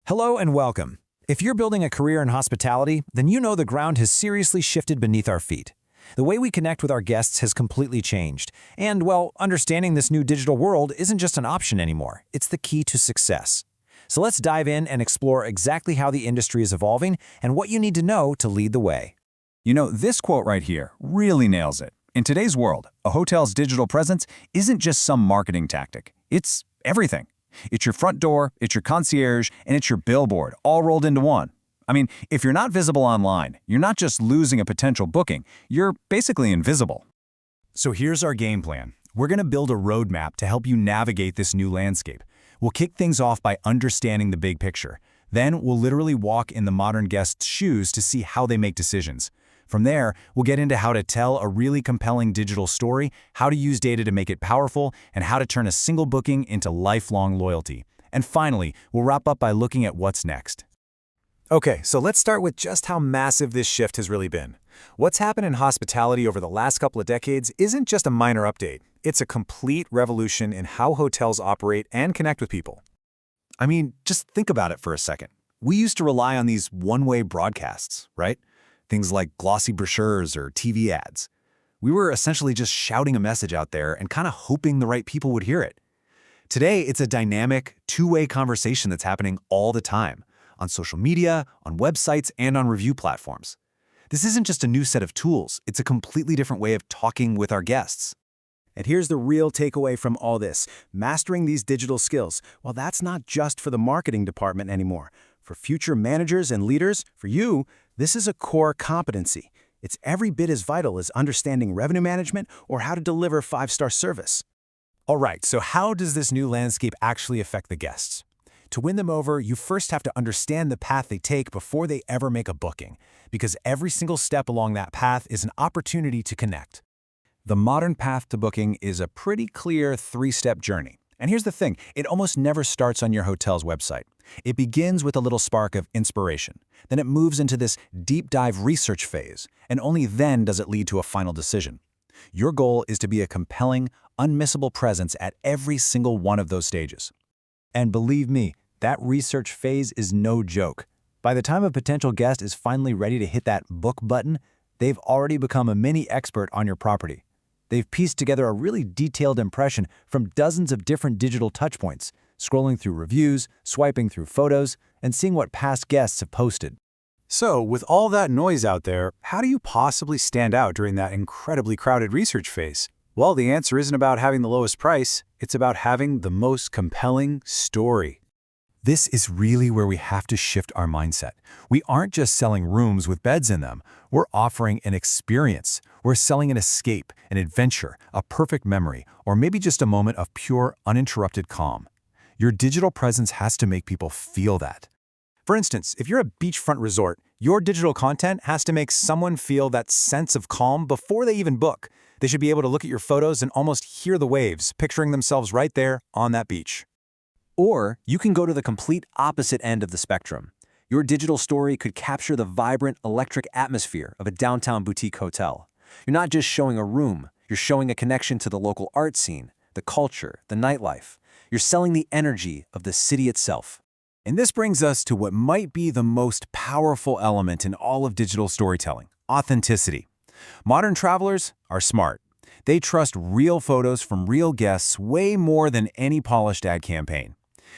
Hello and welcome. If you're building a career in hospitality, then you know the ground has seriously shifted beneath our feet. The way we connect with our guests has completely changed. And, well, understanding this new digital world isn't just an option anymore. It's the key to success. So let's dive in and explore exactly how the industry is evolving and what you need to know to lead the way. You know, this quote right here really nails it. In today's world, a hotel's digital presence isn't just some marketing tactic. It's everything. It's your front door, it's your concierge, and it's your billboard, all rolled into one. I mean, if you're not visible online, you're not just losing a potential booking, you're basically invisible. So here's our game plan. We're going to build a roadmap to help you navigate this new landscape. We'll kick things off by understanding the big picture. Then we'll literally walk in the modern guest's shoes to see how they make decisions. From there, we'll get into how to tell a really compelling digital story, how to use data to make it powerful, and how to turn a single booking into lifelong loyalty. And finally, we'll wrap up by looking at what's next. Okay, so let's start with just how massive this shift has really been. What's happened in hospitality over the last couple of decades isn't just a minor update. It's a complete revolution in how hotels operate and connect with people. I mean, just think about it for a second. We used to rely on these one-way broadcasts, right? Things like glossy brochures or TV ads. We were essentially just shouting a message out there and kind of hoping the right people would hear it. Today, it's a dynamic, two-way conversation that's happening all the time, on social media, on websites, and on review platforms. This isn't just a new set of tools, it's a completely different way of talking with our guests. And here's the real takeaway from all this. Mastering these digital skills, well, that's not just for the marketing department anymore. For future managers and leaders, for you, this is a core competency. It's every bit as vital as understanding revenue management or how to deliver five-star service. All right, so how does this new landscape actually affect the guests? To win them over, you first have to understand the path they take before they ever make a booking, because every single step along that path is an opportunity to connect. The modern path to booking is a pretty clear three-step journey. And here's the thing, it almost never starts on your hotel's website. It begins with a little spark of inspiration. Then it moves into this deep dive research phase, and only then does it lead to a final decision. Your goal is to be a compelling, unmissable presence at every single one of those stages. And believe me, that research phase is no joke. By the time a potential guest is finally ready to hit that book button, they've already become a mini expert on your property. They've pieced together a really detailed impression from dozens of different digital touchpoints, scrolling through reviews, swiping through photos, and seeing what past guests have posted. So, with all that noise out there, how do you possibly stand out during that incredibly crowded research phase? Well, the answer isn't about having the lowest price, it's about having the most compelling story. This is really where we have to shift our mindset. We aren't just selling rooms with beds in them. We're offering an experience. We're selling an escape, an adventure, a perfect memory, or maybe just a moment of pure, uninterrupted calm. Your digital presence has to make people feel that. For instance, if you're a beachfront resort, your digital content has to make someone feel that sense of calm before they even book. They should be able to look at your photos and almost hear the waves, picturing themselves right there on that beach. Or you can go to the complete opposite end of the spectrum. Your digital story could capture the vibrant, electric atmosphere of a downtown boutique hotel. You're not just showing a room, you're showing a connection to the local art scene, the culture, the nightlife. You're selling the energy of the city itself. And this brings us to what might be the most powerful element in all of digital storytelling: authenticity. Modern travelers are smart. They trust real photos from real guests way more than any polished ad campaign.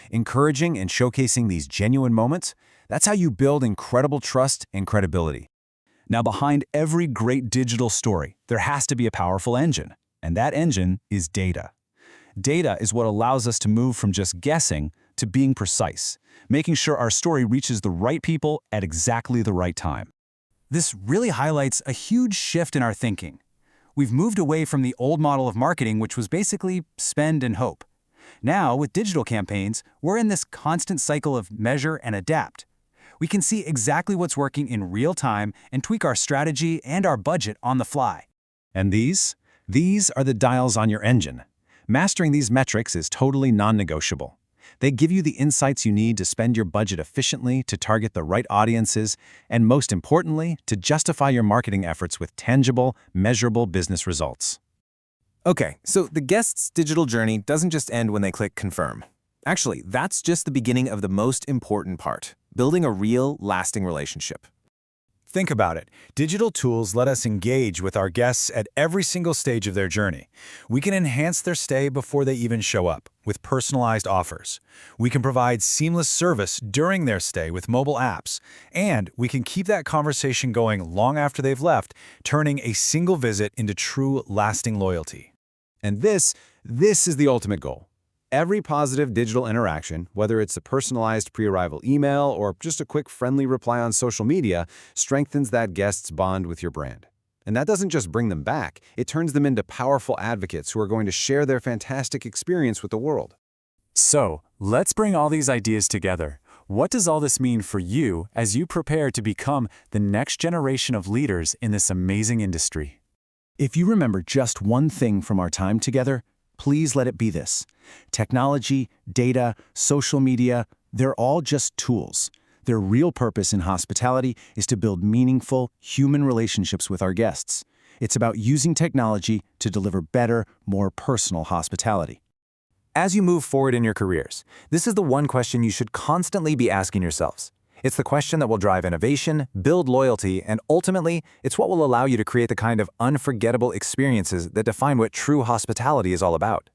Encouraging and showcasing these genuine moments, that's how you build incredible trust and credibility. Now, behind every great digital story, there has to be a powerful engine, and that engine is data. Data is what allows us to move from just guessing to being precise, making sure our story reaches the right people at exactly the right time. This really highlights a huge shift in our thinking. We've moved away from the old model of marketing, which was basically spend and hope. Now, with digital campaigns, we're in this constant cycle of measure and adapt. We can see exactly what's working in real time and tweak our strategy and our budget on the fly. And these are the dials on your engine. Mastering these metrics is totally non-negotiable. They give you the insights you need to spend your budget efficiently, to target the right audiences, and most importantly, to justify your marketing efforts with tangible, measurable business results. Okay, so the guest's digital journey doesn't just end when they click confirm. Actually, that's just the beginning of the most important part, building a real, lasting relationship. Think about it. Digital tools let us engage with our guests at every single stage of their journey. We can enhance their stay before they even show up with personalized offers. We can provide seamless service during their stay with mobile apps. And we can keep that conversation going long after they've left, turning a single visit into true, lasting loyalty. And this is the ultimate goal. Every positive digital interaction, whether it's a personalized pre-arrival email or just a quick friendly reply on social media, strengthens that guest's bond with your brand. And that doesn't just bring them back, it turns them into powerful advocates who are going to share their fantastic experience with the world. So, let's bring all these ideas together. What does all this mean for you as you prepare to become the next generation of leaders in this amazing industry? If you remember just one thing from our time together, please let it be this. Technology, data, social media, they're all just tools. Their real purpose in hospitality is to build meaningful, human relationships with our guests. It's about using technology to deliver better, more personal hospitality. As you move forward in your careers, this is the one question you should constantly be asking yourselves. It's the question that will drive innovation, build loyalty, and ultimately, it's what will allow you to create the kind of unforgettable experiences that define what true hospitality is all about.